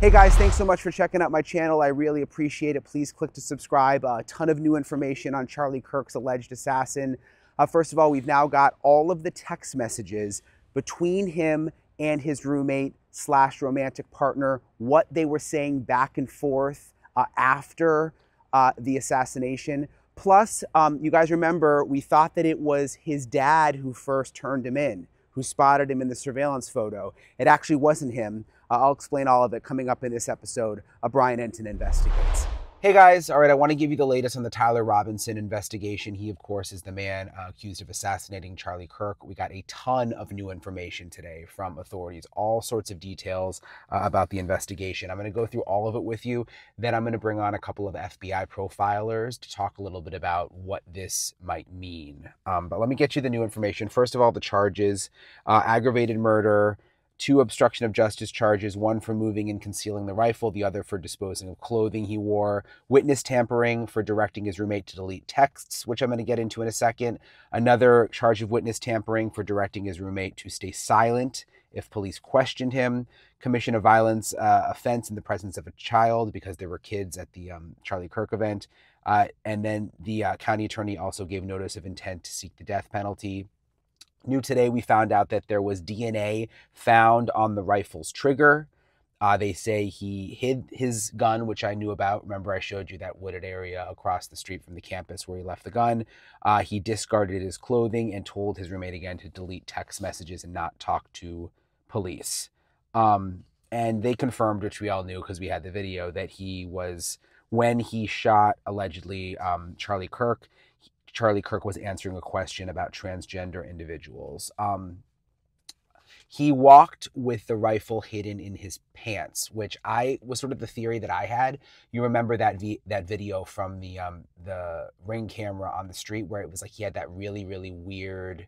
Hey guys, thanks so much for checking out my channel. I really appreciate it. Please click to subscribe. A ton of new information on Charlie Kirk's alleged assassin. First of all, we've now got all of the text messages between him and his roommate slash romantic partner, what they were saying back and forth after the assassination. Plus, you guys remember, we thought that it was his dad who first turned him in, who spotted him in the surveillance photo. It actually wasn't him. I'll explain all of it coming up in this episode of Brian Entin Investigates. Hey guys, all right, I want to give you the latest on the Tyler Robinson investigation. He, of course, is the man accused of assassinating Charlie Kirk. We got a ton of new information today from authorities, all sorts of details about the investigation. I'm going to go through all of it with you. Then I'm going to bring on a couple of FBI profilers to talk a little bit about what this might mean. But let me get you the new information. First of all, the charges, aggravated murder, 2 obstruction of justice charges, 1 for moving and concealing the rifle, the other for disposing of clothing he wore, witness tampering for directing his roommate to delete texts, which I'm going to get into in a second, another charge of witness tampering for directing his roommate to stay silent if police questioned him, commission of violence offense in the presence of a child because there were kids at the Charlie Kirk event, and then the county attorney also gave notice of intent to seek the death penalty. New today, we found out that there was DNA found on the rifle's trigger. They say he hid his gun, which I knew about. Remember, I showed you that wooded area across the street from the campus where he left the gun. He discarded his clothing and told his roommate again to delete text messages and not talk to police. And they confirmed, which we all knew because we had the video, that he was, when he shot, allegedly, Charlie Kirk was answering a question about transgender individuals. He walked with the rifle hidden in his pants, which was sort of the theory that I had. You remember that video from the Ring camera on the street where it was like he had that really, really weird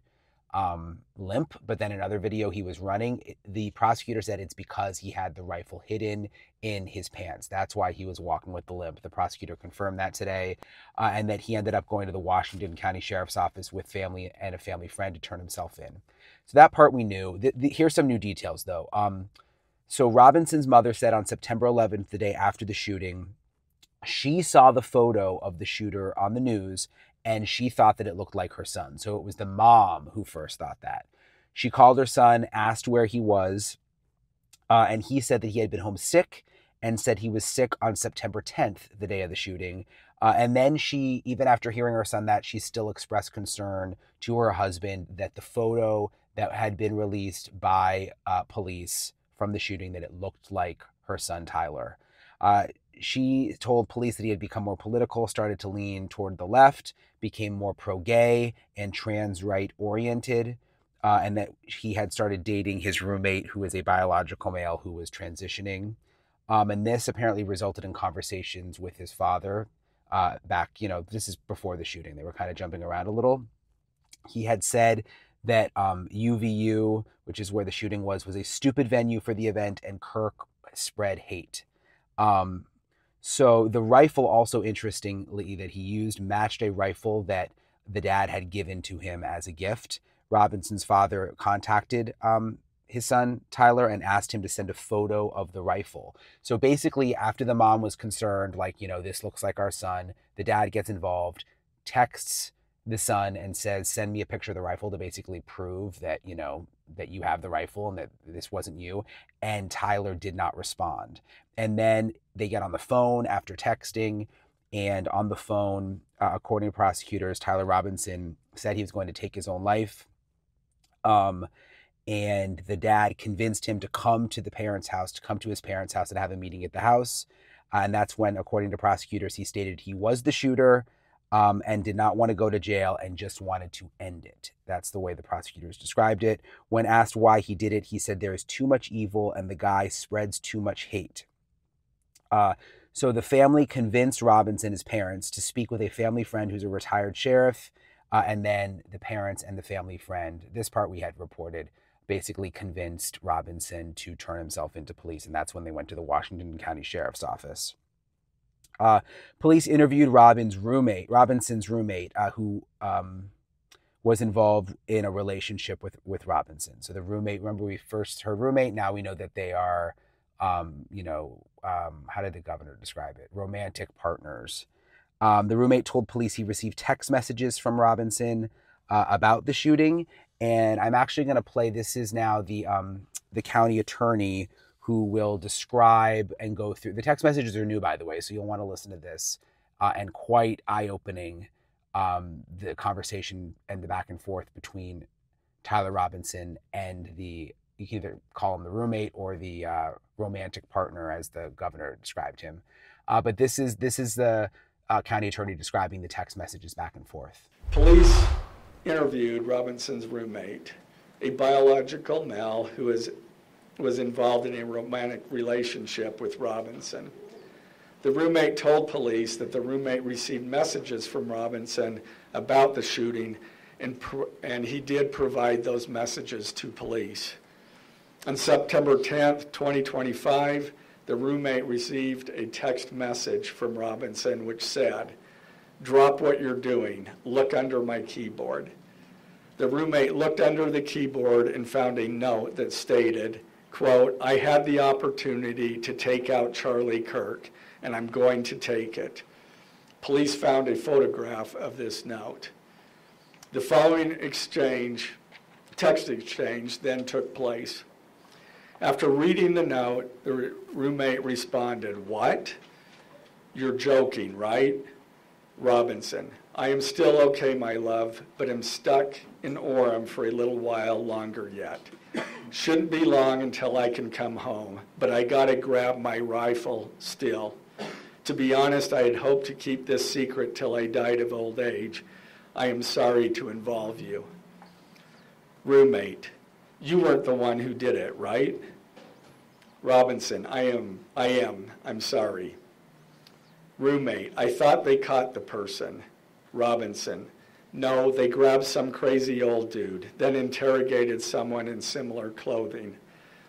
limp, but then another video he was running. The prosecutor said it's because he had the rifle hidden in his pants. That's why he was walking with the limp. The prosecutor confirmed that today, and that he ended up going to the Washington County Sheriff's Office with family and a family friend to turn himself in. So that part we knew. Here's some new details though. So Robinson's mother said on September 11th, the day after the shooting, she saw the photo of the shooter on the news and she thought that it looked like her son. So it was the mom who first thought that. She called her son, asked where he was, and he said that he had been home sick and said he was sick on September 10th, the day of the shooting. And then she, even after hearing her son that, she still expressed concern to her husband that the photo that had been released by police from the shooting, that it looked like her son, Tyler. She told police that he had become more political, started to lean toward the left, became more pro-gay and trans-right oriented, and that he had started dating his roommate, who is a biological male who was transitioning. And this apparently resulted in conversations with his father back, this is before the shooting. They were kind of jumping around a little. He had said that UVU, which is where the shooting was a stupid venue for the event, and Kirk spread hate. So the rifle, also interestingly, that he used matched a rifle that the dad had given to him as a gift. Robinson's father contacted his son, Tyler, and asked him to send a photo of the rifle. So basically, after the mom was concerned, like, this looks like our son, the dad gets involved, texts the son and says, send me a picture of the rifle to basically prove that, that you have the rifle and that this wasn't you. And Tyler did not respond. And then they get on the phone after texting, and on the phone, according to prosecutors, Tyler Robinson said he was going to take his own life. And the dad convinced him to come to his parents' house and have a meeting at the house. And that's when, according to prosecutors, he stated he was the shooter and did not want to go to jail and just wanted to end it. That's the way the prosecutors described it. When asked why he did it, he said there is too much evil and the guy spreads too much hate. So the family convinced Robinson, his parents, to speak with a family friend who's a retired sheriff. And then the parents and the family friend, this part we had reported, basically convinced Robinson to turn himself into police. And that's when they went to the Washington County Sheriff's Office. Police interviewed Robinson's roommate, who was involved in a relationship with Robinson. So the roommate, remember we first heard roommate, now we know that they are how did the governor describe it? Romantic partners. The roommate told police he received text messages from Robinson about the shooting, and I'm actually going to play. This is now the county attorney who will describe and go through. The text messages are new, by the way, so you'll want to listen to this, and quite eye-opening, the conversation and the back and forth between Tyler Robinson and you can either call him the roommate or the romantic partner, as the governor described him. But this is the county attorney describing the text messages back and forth. Police interviewed Robinson's roommate, a biological male who was involved in a romantic relationship with Robinson. The roommate told police that the roommate received messages from Robinson about the shooting, and he did provide those messages to police. On September 10th, 2025, the roommate received a text message from Robinson which said, "Drop what you're doing, look under my keyboard." The roommate looked under the keyboard and found a note that stated, quote, "I had the opportunity to take out Charlie Kirk, and I'm going to take it." Police found a photograph of this note. The following text exchange, then took place. After reading the note, the roommate responded, "What? You're joking, right?" Robinson, "I am still okay, my love, but am stuck in Orem for a little while longer yet. Shouldn't be long until I can come home, but I gotta grab my rifle still. To be honest, I had hoped to keep this secret till I died of old age. I am sorry to involve you." Roommate, "You weren't the one who did it, right?" Robinson, I am. I'm sorry." Roommate, "I thought they caught the person." Robinson, "No, they grabbed some crazy old dude, then interrogated someone in similar clothing.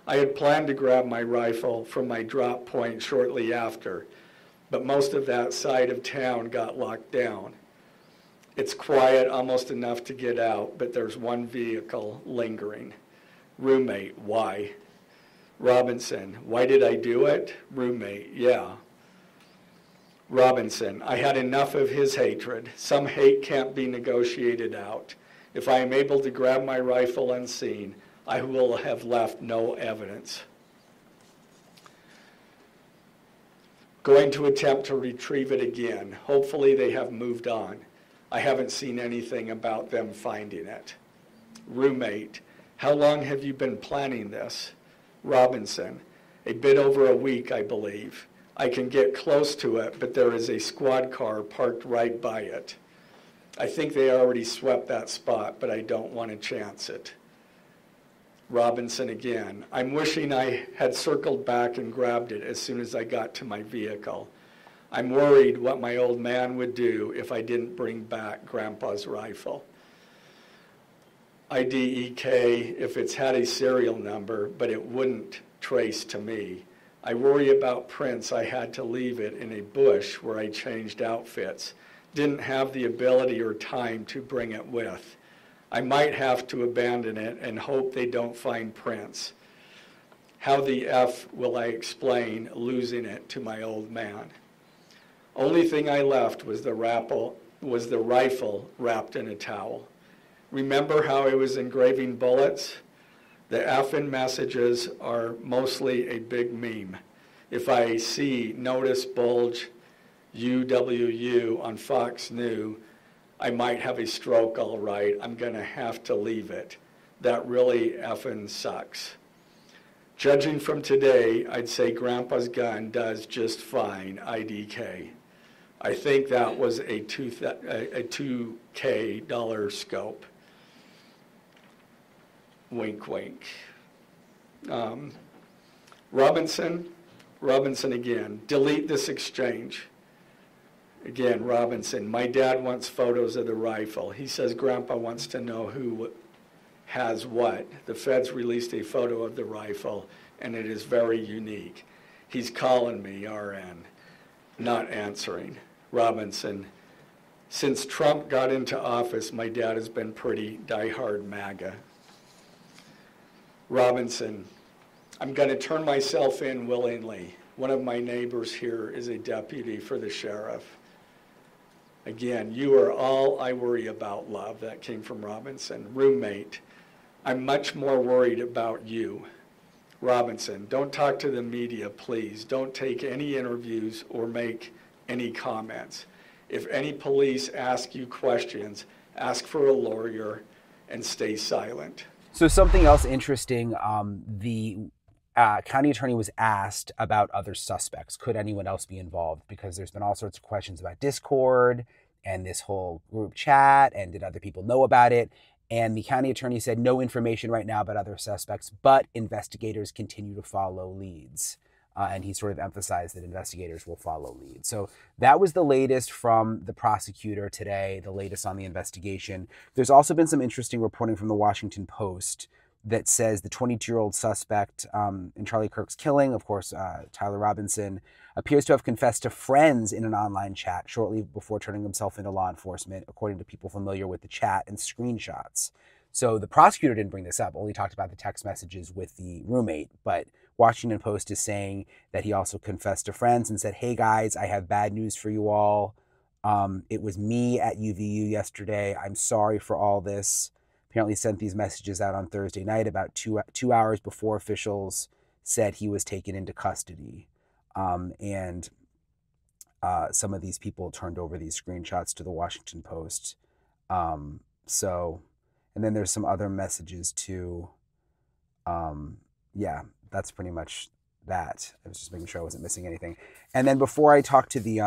I had planned to grab my rifle from my drop point shortly after, but most of that side of town got locked down. It's quiet, almost enough to get out, but there's one vehicle lingering." Roommate, "Why?" Robinson, "Why did I do it?" Roommate, "Yeah." Robinson, "I had enough of his hatred. Some hate can't be negotiated out. If I am able to grab my rifle unseen, I will have left no evidence. Going to attempt to retrieve it again. Hopefully they have moved on. I haven't seen anything about them finding it." Roommate, "How long have you been planning this?" Robinson, "A bit over a week, I believe. I can get close to it, but there is a squad car parked right by it. I think they already swept that spot, but I don't want to chance it." Robinson again, "I'm wishing I had circled back and grabbed it as soon as I got to my vehicle. I'm worried what my old man would do if I didn't bring back Grandpa's rifle. IDEK if it's had a serial number, but it wouldn't trace to me. I worry about prints. I had to leave it in a bush where I changed outfits. Didn't have the ability or time to bring it with. I might have to abandon it and hope they don't find prints. How the F will I explain losing it to my old man? Only thing I left was the rifle wrapped in a towel. Remember how I was engraving bullets? The F in messages are mostly a big meme. If I see notice bulge UWU on Fox News, I might have a stroke all right. I'm going to have to leave it. That really effing sucks. Judging from today, I'd say Grandpa's gun does just fine, IDK. I think that was a $2K scope. Wink, wink. Robinson again, delete this exchange. Again, Robinson, "My dad wants photos of the rifle. He says Grandpa wants to know who has what. The feds released a photo of the rifle, and it is very unique. He's calling me, RN, not answering." Robinson, "Since Trump got into office, my dad has been pretty diehard MAGA." Robinson, I'm going to turn myself in willingly. One of my neighbors here is a deputy for the sheriff. Again, you are all I worry about, love. That came from Robinson. Roommate, I'm much more worried about you. Robinson, don't talk to the media, please. Don't take any interviews or make any comments. If any police ask you questions, ask for a lawyer and stay silent. So something else interesting, the county attorney was asked about other suspects. Could anyone else be involved? Because there's been all sorts of questions about Discord and this whole group chat, and did other people know about it? And the county attorney said no information right now about other suspects, but investigators continue to follow leads. And he sort of emphasized that investigators will follow leads. So that was the latest from the prosecutor today, the latest on the investigation. There's also been some interesting reporting from the Washington Post that says the 22-year-old suspect in Charlie Kirk's killing, of course, Tyler Robinson, appears to have confessed to friends in an online chat shortly before turning himself into law enforcement, according to people familiar with the chat and screenshots. So the prosecutor didn't bring this up, only talked about the text messages with the roommate, but Washington Post is saying that he also confessed to friends and said, hey guys, I have bad news for you all. It was me at UVU yesterday. I'm sorry for all this. Apparently sent these messages out on Thursday night about two hours before officials said he was taken into custody. And some of these people turned over these screenshots to the Washington Post. And then there's some other messages too. Yeah, that's pretty much that. I was just making sure I wasn't missing anything. And then before I talk to the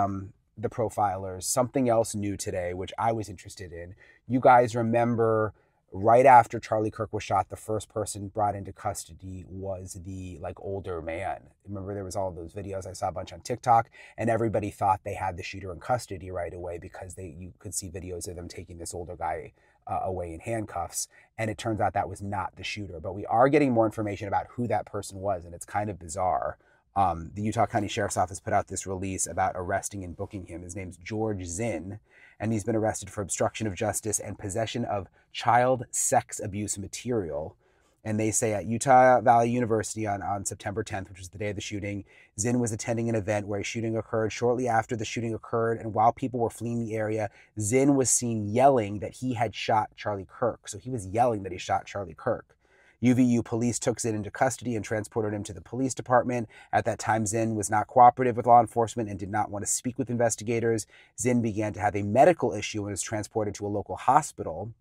profilers, something else new today, which I was interested in. You guys remember right after Charlie Kirk was shot, the first person brought into custody was the older man. Remember there was all of those videos, I saw a bunch on TikTok, and everybody thought they had the shooter in custody right away because you could see videos of them taking this older guy away in handcuffs. And it turns out that was not the shooter. But we are getting more information about who that person was, and it's kind of bizarre. The Utah County Sheriff's Office put out this release about arresting and booking him. His name's George Zinn, and he's been arrested for obstruction of justice and possession of child sex abuse material. And they say at Utah Valley University on September 10th, which was the day of the shooting, Zinn was attending an event where a shooting occurred. Shortly after the shooting occurred, and while people were fleeing the area, Zinn was seen yelling that he had shot Charlie Kirk. So he was yelling that he shot Charlie Kirk. UVU police took Zinn into custody and transported him to the police department. At that time, Zinn was not cooperative with law enforcement and did not want to speak with investigators. Zinn began to have a medical issue and was transported to a local hospital.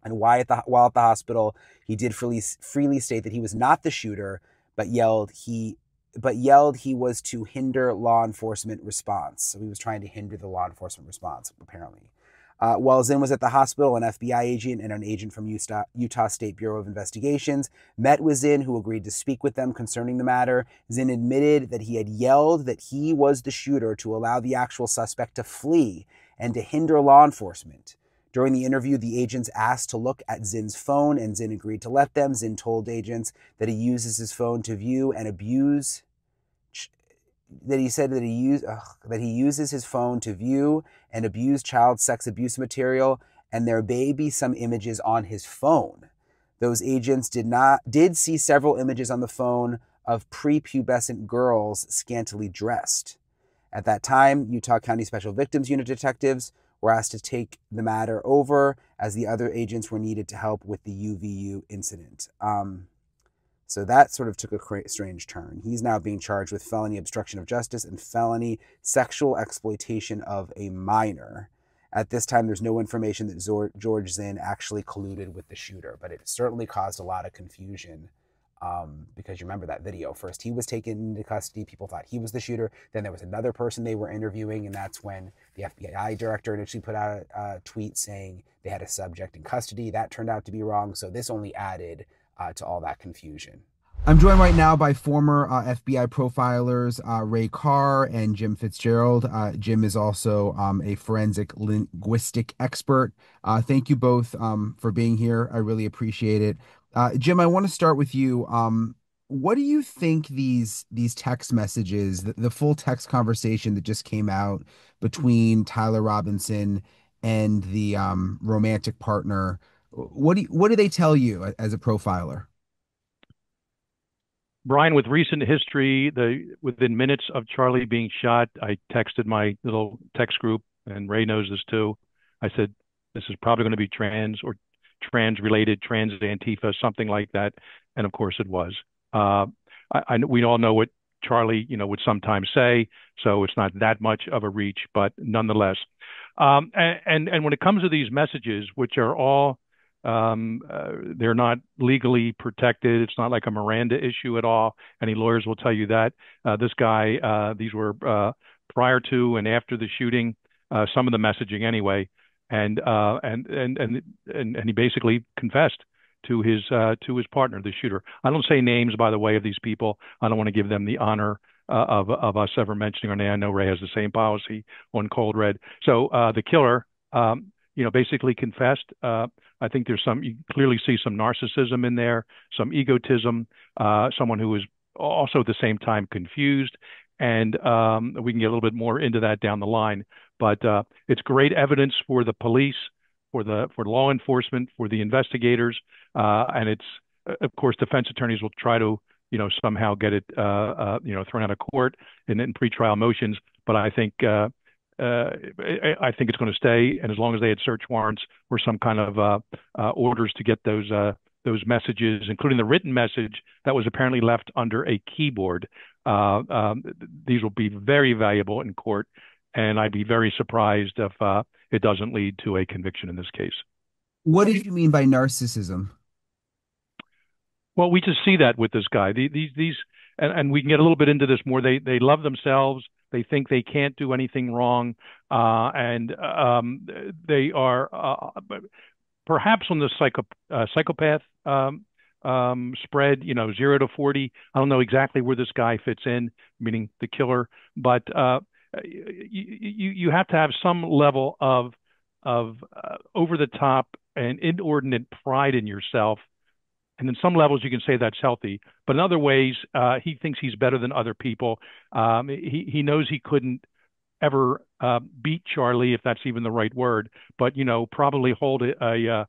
And while at the hospital, he did freely state that he was not the shooter, but yelled he was to hinder law enforcement response. So he was trying to hinder the law enforcement response, apparently. While Zinn was at the hospital, an FBI agent and an agent from Utah State Bureau of Investigations met with Zinn, who agreed to speak with them concerning the matter. Zinn admitted that he had yelled that he was the shooter to allow the actual suspect to flee and to hinder law enforcement. During the interview, the agents asked to look at Zinn's phone, and Zinn agreed to let them. Zinn told agents that he uses his phone to view and abuse. That he uses his phone to view and abuse child sex abuse material, and there may be some images on his phone. Those agents did see several images on the phone of prepubescent girls scantily dressed. At that time, Utah County Special Victims Unit detectives were asked to take the matter over as the other agents were needed to help with the UVU incident. So that sort of took a strange turn. He's now being charged with felony obstruction of justice and felony sexual exploitation of a minor. At this time, there's no information that George Zinn actually colluded with the shooter, but it certainly caused a lot of confusion because you remember that video. First, he was taken into custody. People thought he was the shooter. Then there was another person they were interviewing, and that's when the FBI director initially put out a tweet saying they had a subject in custody. That turned out to be wrong, so this only added to all that confusion. I'm joined right now by former FBI profilers Ray Carr and Jim FItzgerald. Jim is also a forensic linguistic expert. Thank you both for being here. I really appreciate it. Jim, I want to start with you. What do you think these text messages, the full text conversation that just came out between Tyler Robinson and the romantic partner, what do they tell you as a profiler? Brian, with recent history, within minutes of Charlie being shot, I texted my little text group, and Ray knows this too. I said, "This is probably going to be trans or trans-related, trans Antifa, something like that," and of course it was. Uh, we all know what Charlie, would sometimes say, so it's not that much of a reach, but nonetheless. And when it comes to these messages, which are all they're not legally protected. It's not like a Miranda issue at all. Any lawyers will tell you that. This guy, these were prior to and after the shooting, some of the messaging anyway, and he basically confessed to his partner, the shooter. I don't say names, by the way, of these people. I don't want to give them the honor of us ever mentioning our name. I know Ray has the same policy on Cold Red. So the killer, basically confessed. I think you clearly see some narcissism in there, some egotism, someone who is also at the same time confused. And we can get a little bit more into that down the line. But it's great evidence for the police, for law enforcement, for the investigators, and it's of course defense attorneys will try to somehow get it thrown out of court in pretrial motions. But I think it's going to stay, and as long as they had search warrants or some kind of orders to get those messages, including the written message that was apparently left under a keyboard, these will be very valuable in court, and I'd be very surprised if it doesn't lead to a conviction in this case. What did you mean by narcissism? Well, we just see that with this guy. And we can get a little bit into this more. They love themselves. They think they can't do anything wrong, and they are perhaps on the psychopath spread. 0 to 40. I don't know exactly where this guy fits in, meaning the killer, but you have to have some level of over the top and inordinate pride in yourself. And in some levels, you can say that's healthy, but in other ways, he thinks he's better than other people. He knows he couldn't ever beat Charlie, if that's even the right word, but probably hold a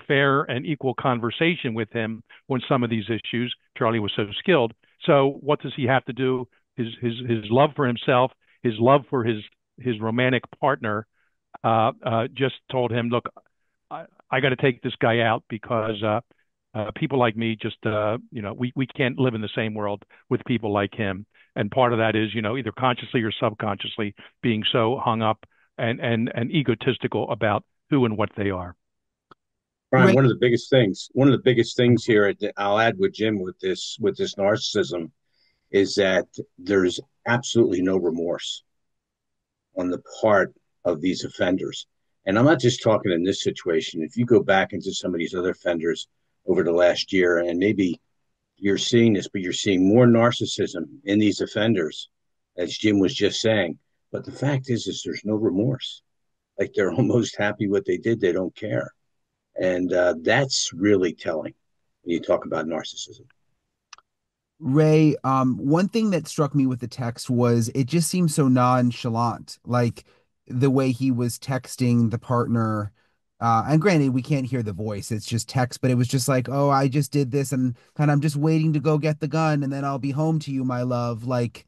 fair and equal conversation with him on some of these issues. Charlie was so skilled. So what does he have to do? His love for himself, his love for his romantic partner, just told him, look, I got to take this guy out because people like me just, we can't live in the same world with people like him. And part of that is, either consciously or subconsciously being so hung up and egotistical about who and what they are. Brian, one of the biggest things here, I'll add with Jim with this narcissism, is that there's absolutely no remorse on the part of these offenders. And I'm not just talking in this situation. If you go back into some of these other offenders over the last year, and maybe you're seeing this, but you're seeing more narcissism in these offenders, as Jim was just saying. But the fact is there's no remorse. Like they're almost happy what they did. They don't care. And that's really telling when you talk about narcissism. Ray, one thing that struck me with the text was it just seemed so nonchalant, like the way he was texting the partner. And granted, we can't hear the voice, it's just text, but it was just like, oh, I just did this and I'm just waiting to go get the gun and then I'll be home to you, my love. Like,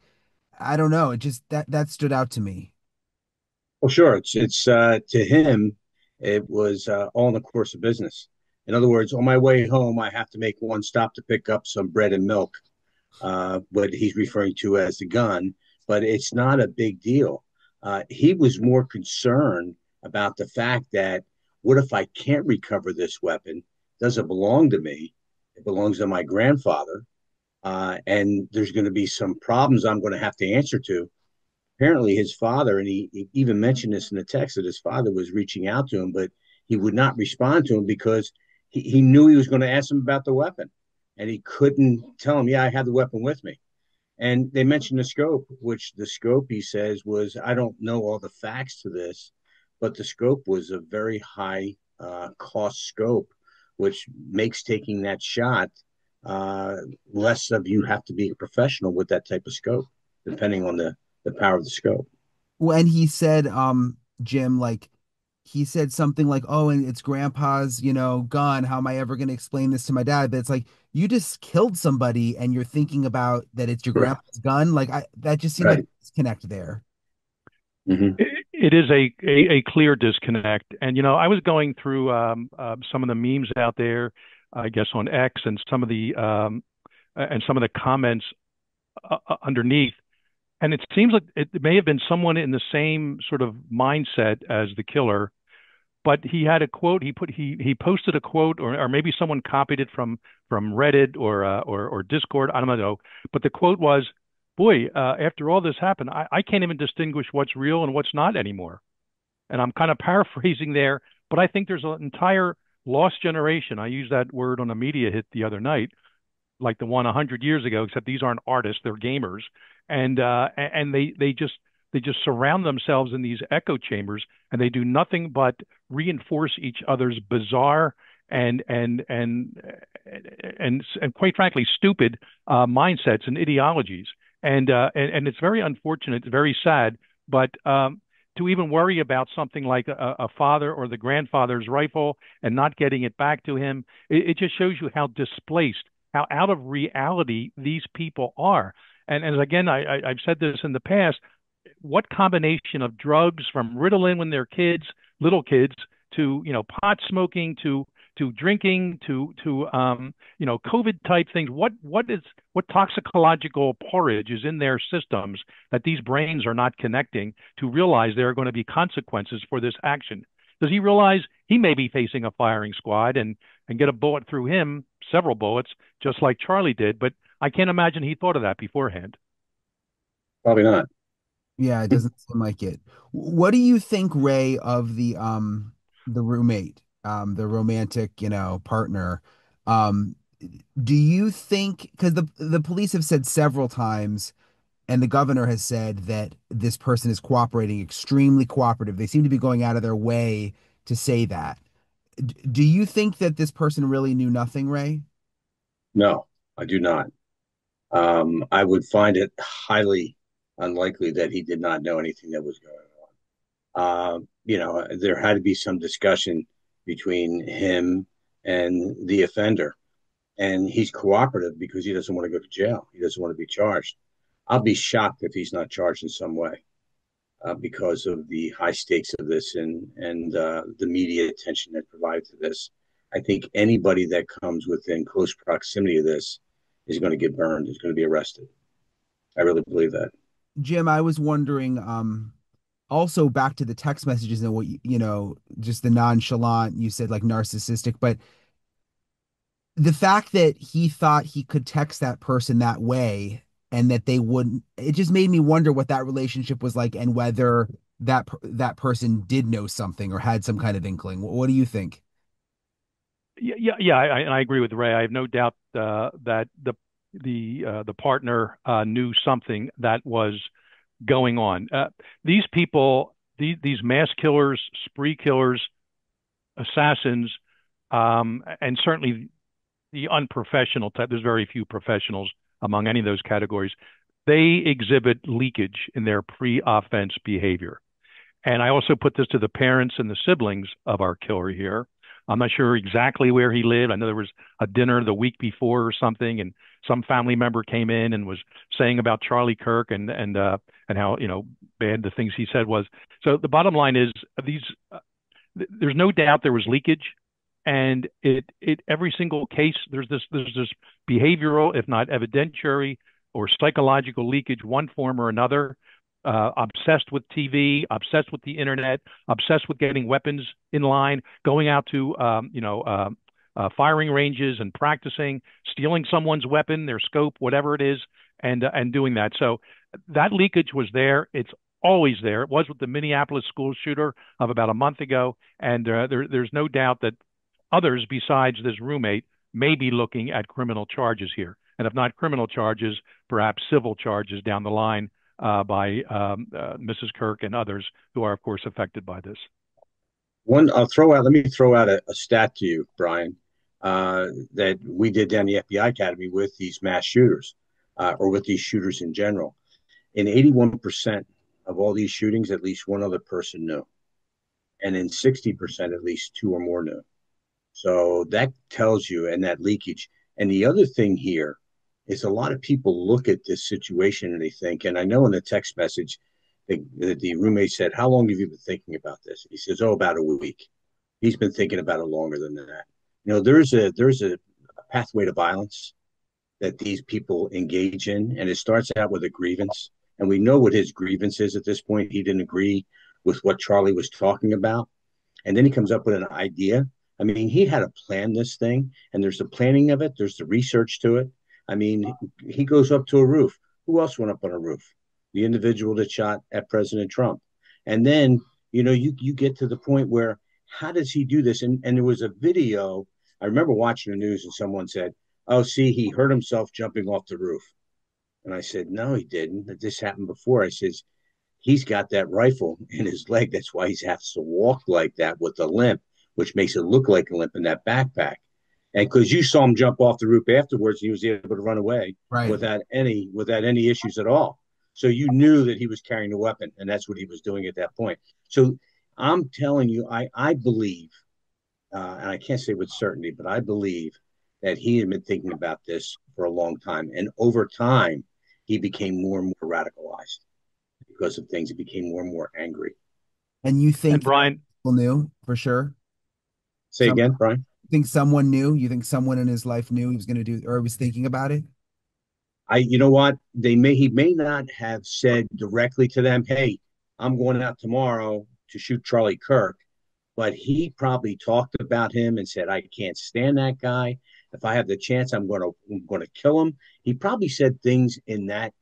I don't know. It just, that stood out to me. Well, sure. It's to him, it was all in the course of business. In other words, on my way home, I have to make one stop to pick up some bread and milk, what he's referring to as the gun, but it's not a big deal. He was more concerned about the fact that what if I can't recover this weapon? It doesn't belong to me. It belongs to my grandfather. And there's going to be some problems I'm going to have to answer to. Apparently his father, and he even mentioned this in the text, that his father was reaching out to him, but he would not respond to him because he knew he was going to ask him about the weapon. And he couldn't tell him, yeah, I have the weapon with me. And they mentioned the scope, which the scope, he says, was, I don't know all the facts to this, but the scope was a very high cost scope, which makes taking that shot less of, you have to be a professional with that type of scope, depending on the power of the scope. When he said, Jim, like, he said something like, "Oh, and it's grandpa's, gun. How am I ever going to explain this to my dad?" But it's like you just killed somebody and you're thinking about that it's your Correct. grandpa's gun. Like that just seemed like Right. a disconnect there. Hmm. It is a clear disconnect. And, I was going through some of the memes out there, I guess on X, and some of the comments underneath. And it seems like it may have been someone in the same sort of mindset as the killer, but he had a quote. He posted a quote, or maybe someone copied it from Reddit or Discord. I don't know. But the quote was, "Boy, after all this happened, I can't even distinguish what's real and what's not anymore." And I'm kind of paraphrasing there, but I think there's an entire lost generation. I used that word on a media hit the other night, like the one 100 years ago, except these aren't artists; they're gamers, and they just surround themselves in these echo chambers, and they do nothing but reinforce each other's bizarre and and and and quite frankly stupid mindsets and ideologies. And it's very unfortunate, very sad, but to even worry about something like a father or the grandfather's rifle and not getting it back to him, it just shows you how displaced, how out of reality these people are. And as again, I've said this in the past, what combination of drugs from Ritalin when they're kids, little kids, to pot smoking, to drinking, to COVID type things. What toxicological porridge is in their systems that these brains are not connecting to realize there are going to be consequences for this action? Does he realize he may be facing a firing squad and get a bullet through him, several bullets, just like Charlie did? But I can't imagine he thought of that beforehand. Probably not. Yeah, it doesn't seem like it. What do you think, Ray, of the roommate, the romantic, partner? Um, do you think, because the police have said several times, and the governor has said that this person is cooperating, extremely cooperative. They seem to be going out of their way to say that. Do you think that this person really knew nothing, Ray? No, I do not. I would find it highly unlikely that he did not know anything that was going on. There had to be some discussion between him and the offender, and he's cooperative because he doesn't want to go to jail. He doesn't want to be charged. I'll be shocked if he's not charged in some way because of the high stakes of this and the media attention that provided to this. I think anybody that comes within close proximity of this is going to get burned, is going to be arrested. I really believe that. Jim, I was wondering, also back to the text messages and what just the nonchalant, you said like narcissistic, but the fact that he thought he could text that person that way and that they wouldn't, it just made me wonder what that relationship was like and whether that person did know something or had some kind of inkling. What do you think? Yeah. And I agree with Ray. I have no doubt that the partner knew something that was going on. These people, these mass killers, spree killers, assassins, and certainly the unprofessional type. There's very few professionals among any of those categories. They exhibit leakage in their pre-offense behavior. And I also put this to the parents and the siblings of our killer here. I'm not sure exactly where he lived. I know there was a dinner the week before or something, and some family member came in and was saying about Charlie Kirk and how bad the things he said was. So the bottom line is these. There's no doubt there was leakage, and it every single case there's this behavioral, if not evidentiary or psychological leakage, one form or another. Obsessed with TV, obsessed with the internet, obsessed with getting weapons in line, going out to firing ranges and practicing, stealing someone's weapon, their scope, whatever it is, and doing that. So that leakage was there. It's always there. It was with the Minneapolis school shooter of about a month ago, and there's no doubt that others besides this roommate may be looking at criminal charges here, and if not criminal charges, perhaps civil charges down the line by Mrs. Kirk and others who are, of course, affected by this. Let me throw out a stat to you, Brian, that we did down the FBI Academy with these mass shooters or with these shooters in general. In 81% of all these shootings, at least one other person knew. and in 60%, at least two or more knew. So that tells you, and that leakage. And the other thing here is a lot of people look at this situation and they think, and I know in the text message, the roommate said, "How long have you been thinking about this?" He says, "Oh, about a week." He's been thinking about it longer than that. There's a pathway to violence that these people engage in, and it starts out with a grievance. And we know what his grievance is at this point. He didn't agree with what Charlie was talking about. And then he comes up with an idea. I mean, he had to plan this thing, and there's the planning of it, there's the research to it. I mean, he goes up to a roof. Who else went up on a roof? The individual that shot at President Trump. And then, you get to the point where how does he do this? And there was a video. I remember watching the news and someone said, "Oh, see, he hurt himself jumping off the roof." And I said, "No, he didn't. This happened before." I says, "He's got that rifle in his leg. That's why he has to walk like that with a limp, which makes it look like a limp in that backpack." And because you saw him jump off the roof afterwards, he was able to run away Right. without any issues at all. So you knew that he was carrying a weapon, and that's what he was doing at that point. So I'm telling you, I believe, and I can't say with certainty, but I believe that he had been thinking about this for a long time. And over time, he became more and more radicalized because of things. He became more and more angry. And you think And Brian, people knew for sure? Say Some again, Brian? think someone knew? You think someone in his life knew he was going to do, or was thinking about it? You know what? He may not have said directly to them, "Hey, I'm going out tomorrow to shoot Charlie Kirk," but he probably talked about him and said, "I can't stand that guy. If I have the chance, I'm going to kill him." He probably said things in that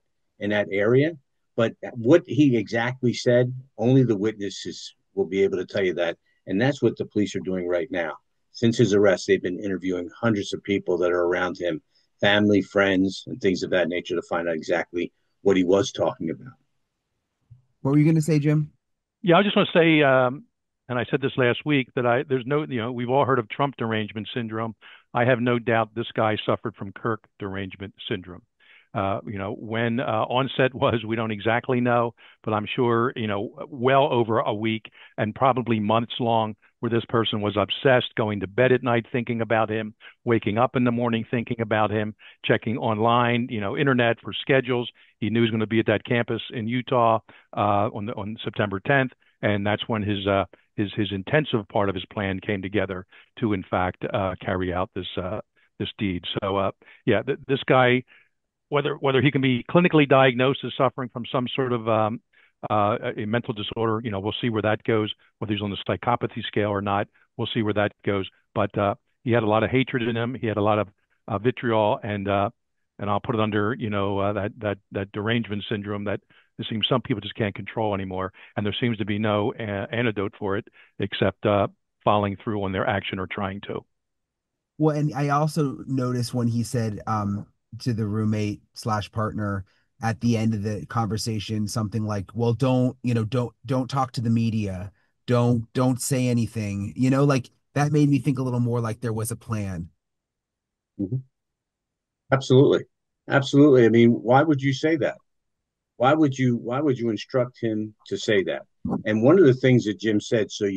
area, but what he exactly said, only the witnesses will be able to tell you that, and that's what the police are doing right now. Since his arrest, they've been interviewing hundreds of people that are around him, family, friends, and things of that nature, to find out exactly what he was talking about. What were you going to say, Jim? yeah, I just want to say, and I said this last week, that there's no, we've all heard of Trump derangement syndrome. I have no doubt this guy suffered from Kirk derangement syndrome. When onset was, we don't exactly know, but I'm sure, well over a week and probably months long, where this person was obsessed, going to bed at night thinking about him, waking up in the morning thinking about him, checking online, internet for schedules. He knew he was going to be at that campus in Utah on September 10th, and that's when his intensive part of his plan came together to, in fact, carry out this deed. So, this guy, whether he can be clinically diagnosed as suffering from some sort of a mental disorder, we'll see where that goes. Whether he's on the psychopathy scale or not, we'll see where that goes. But he had a lot of hatred in him. He had a lot of vitriol, and I'll put it under that derangement syndrome that it seems some people just can't control anymore, and there seems to be no antidote for it except following through on their action or trying to. Well, and I also noticed when he said to the roommate slash partner at the end of the conversation something like, "Well, don't talk to the media, don't say anything," like that made me think a little more like there was a plan. Mhm. Absolutely. Absolutely. I mean, why would you say that? Why would you instruct him to say that? And one of the things that Jim said, so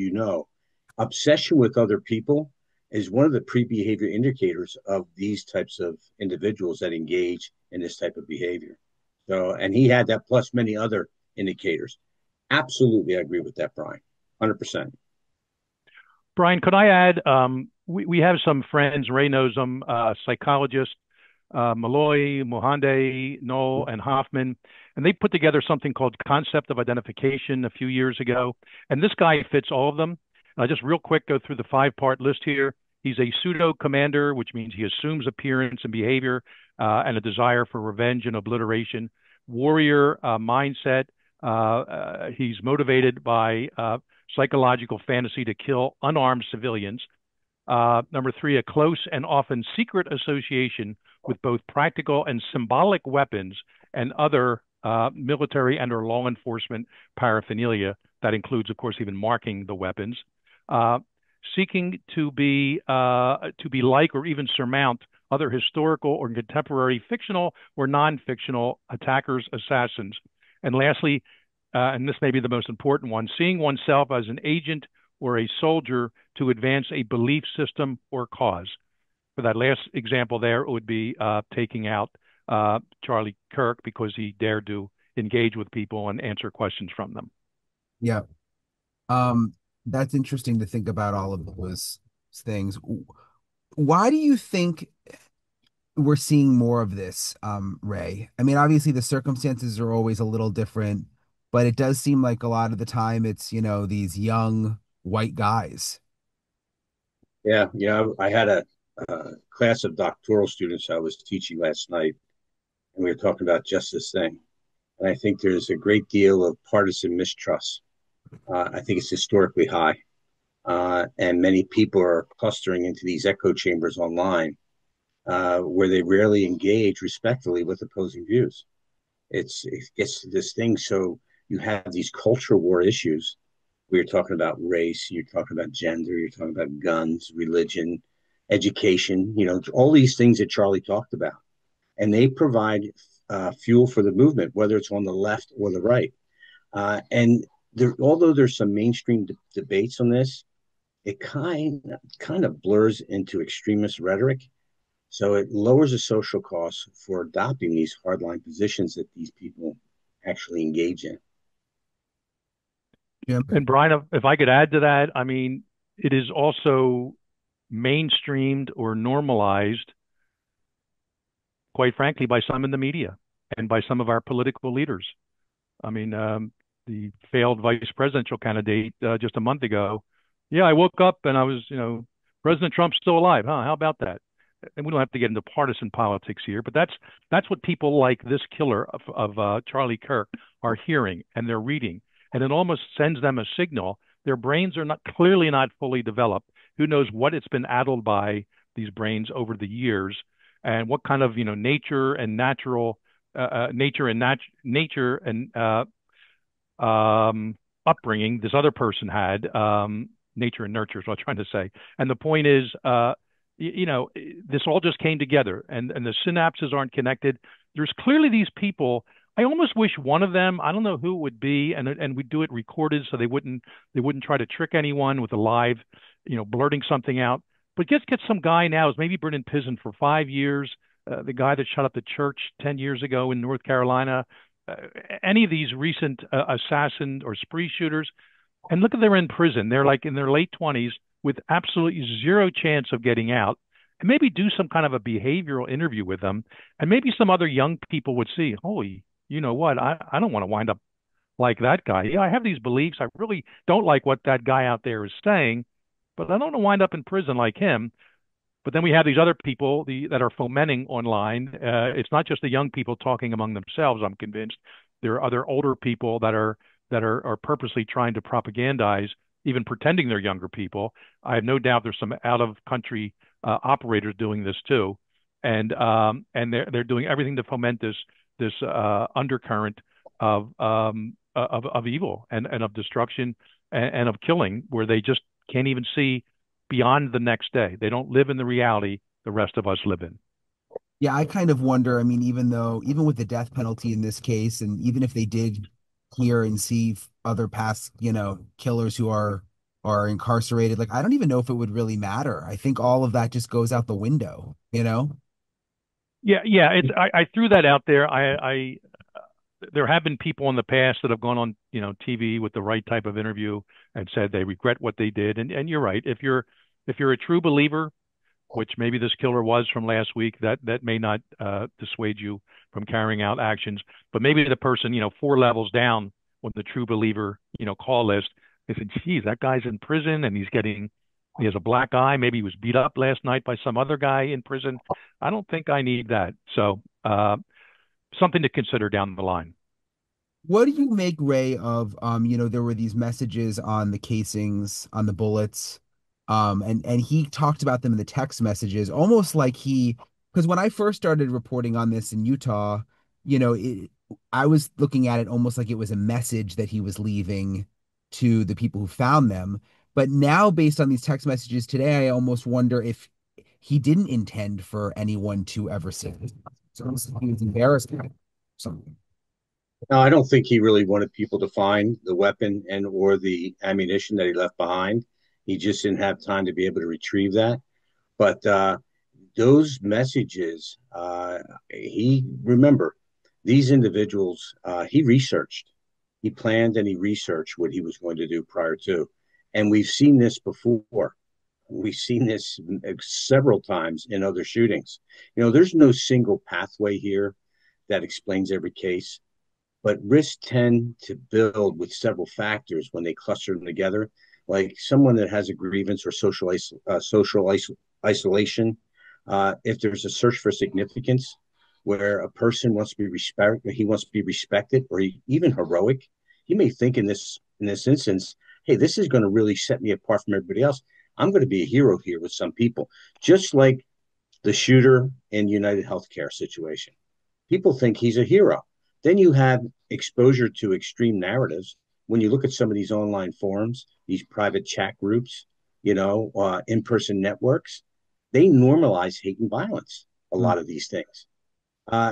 obsession with other people is one of the pre-behavior indicators of these types of individuals that engage in this type of behavior. So, and he had that plus many other indicators. Absolutely, I agree with that, Brian. 100%. Brian, could I add? We have some friends. Ray knows them, psychologists, Malloy, Mohande, Knoll, and Hoffman, and they put together something called concept of identification a few years ago. And this guy fits all of them. I'll just real quick go through the 5-part list here. He's a pseudo commander, which means he assumes appearance and behavior and a desire for revenge and obliteration. Warrior mindset. He's motivated by psychological fantasy to kill unarmed civilians. Number 3, a close and often secret association with both practical and symbolic weapons and other military and or law enforcement paraphernalia. That includes, of course, even marking the weapons. Seeking to be like or even surmount other historical or contemporary fictional or non-fictional attackers, assassins. And lastly, and this may be the most important one, seeing oneself as an agent or a soldier to advance a belief system or cause. For that last example there, it would be taking out Charlie Kirk because he dared to engage with people and answer questions from them. Yeah. Um, that's interesting to think about all of those things. Why do you think we're seeing more of this, Ray? I mean, obviously the circumstances are always a little different, but it does seem like a lot of the time it's, these young white guys. Yeah, I had a class of doctoral students I was teaching last night, and we were talking about just this thing. And I think there's a great deal of partisan mistrust. I think it's historically high, and many people are clustering into these echo chambers online where they rarely engage respectfully with opposing views. It gets to this thing. So you have these culture war issues. We're talking about race, you're talking about gender, you're talking about guns, religion, education, all these things that Charlie talked about. And they provide fuel for the movement, whether it's on the left or the right. And although there's some mainstream debates on this, it kind of blurs into extremist rhetoric. So it lowers the social costs for adopting these hardline positions that these people actually engage in. Yeah. And Brian, if I could add to that, I mean, it is also mainstreamed or normalized, quite frankly, by some in the media and by some of our political leaders. I mean, the failed vice presidential candidate just a month ago. Yeah, I woke up and I was, President Trump's still alive, huh? How about that? And we don't have to get into partisan politics here, but that's what people like this killer of Charlie Kirk are hearing and they're reading, and it almost sends them a signal. Their brains are clearly not fully developed. Who knows what it's been addled by these brains over the years, and what kind of nature and natural nature and upbringing this other person had. Nature and nurture is what I'm trying to say. And the point is, this all just came together, and the synapses aren't connected. There's clearly these people. I almost wish one of them, I don't know who it would be, and we do it recorded so they wouldn't try to trick anyone with a live, blurting something out. But get some guy now who's maybe been in prison for 5 years, the guy that shut up the church 10 years ago in North Carolina, any of these recent assassin or spree shooters, and look at they're in prison. They're like in their late 20s with absolutely zero chance of getting out. And maybe do some kind of a behavioral interview with them. And maybe some other young people would see, holy, you know what? I don't want to wind up like that guy. Yeah, I have these beliefs. I really don't like what that guy out there is saying, but I don't want to wind up in prison like him. But then we have these other people that are fomenting online. It's not just the young people talking among themselves, I'm convinced. There are other older people that are purposely trying to propagandize, even pretending they're younger people. I have no doubt there's some out-of-country operators doing this too, and they're doing everything to foment this undercurrent of evil and of destruction and of killing, where they just can't even see beyond the next day. They don't live in the reality the rest of us live in. Yeah, I kind of wonder. I mean, even with the death penalty in this case, and even if they did hear and see other past, killers who are incarcerated, like I don't even know if it would really matter. I think all of that just goes out the window, Yeah. I threw that out there. There have been people in the past that have gone on, TV with the right type of interview and said they regret what they did. And you're right. If you're a true believer, which maybe this killer was from last week, that may not dissuade you from carrying out actions. But maybe the person, 4 levels down on the true believer, call list, they said, geez, that guy's in prison and he has a black eye. Maybe he was beat up last night by some other guy in prison. I don't think I need that. So something to consider down the line. What do you make, Ray, of there were these messages on the casings, on the bullets, and he talked about them in the text messages, almost like because when I first started reporting on this in Utah, I was looking at it almost like it was a message that he was leaving to the people who found them. But now, based on these text messages today, I almost wonder if he didn't intend for anyone to ever see it. It's almost like he was embarrassed by something. Now, I don't think he really wanted people to find the weapon and or the ammunition that he left behind. He just didn't have time to be able to retrieve that. But those messages, he remember these individuals. He researched, he planned, and he researched what he was going to do prior to. And we've seen this before. We've seen this several times in other shootings. You know, there's no single pathway here that explains every case, but risks tend to build with several factors when they cluster them together. Like someone that has a grievance or social isolation. If there's a search for significance, where a person wants to be respected, he wants to be respected, or even heroic, he may think in this instance, hey, this is going to really set me apart from everybody else. I'm going to be a hero here with some people, just like the shooter in United Healthcare situation. People think he's a hero. Then you have exposure to extreme narratives. When you look at some of these online forums, these private chat groups, in-person networks, they normalize hate and violence. A lot of these things.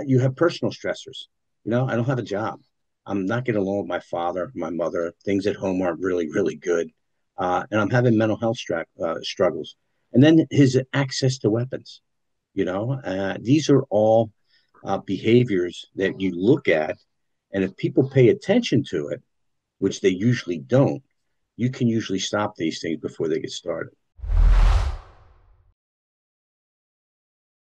You have personal stressors. I don't have a job. I'm not getting along with my father, my mother. Things at home aren't really, really good. And I'm having mental health struggles. And then his access to weapons. These are all behaviors that you look at. And if people pay attention to it, which they usually don't, you can usually stop these things before they get started.